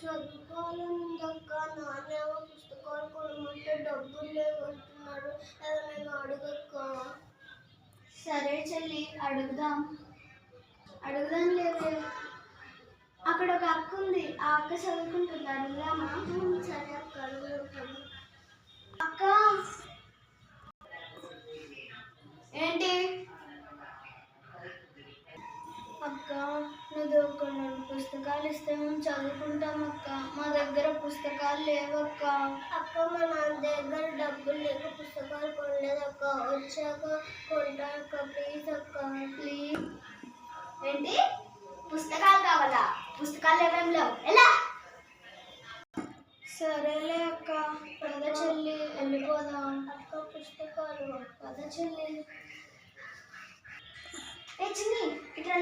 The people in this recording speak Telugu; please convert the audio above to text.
చదువుకోవాలనుందక్క. నాన్నేమో పుస్తకాలు కొనమంటే డబ్బులు లేవంటున్నాడు. ఎవరైనా అడుగక్క. సరే చెల్లి, అడుగుదాం లేవే. అక్కడ ఒక అక్క ఉంది, ఆ అక్క చదువుకుంటుంది, అడుగుదామా? సరే అక్క, అడుగుతాను. అక్క. ఏంటి? అక్క, నువ్వు ఒక 4 పుస్తకాలు ఇస్తే మేము చదువుకుంటాం అక్క. మా దగ్గర పుస్తకాలు లేవక్క. అక్క, మా నాన్న దగ్గర డబ్బులు లేక పుస్తకాలు కొనలేదక్క. వచ్చాక కొంటాక ప్లీజ్ అక్క. ప్లీజ్. ఏంటి? పుస్తకాలు కావాలా? పుస్తకాలు ఏమేం లేవు, ఎలా? సరేలే అక్క, పద చెల్లి, వెళ్ళిపోదాం. అక్క, పుస్తకాలు. పద చెల్లి. ఏ చిన్ని, ఇట్లా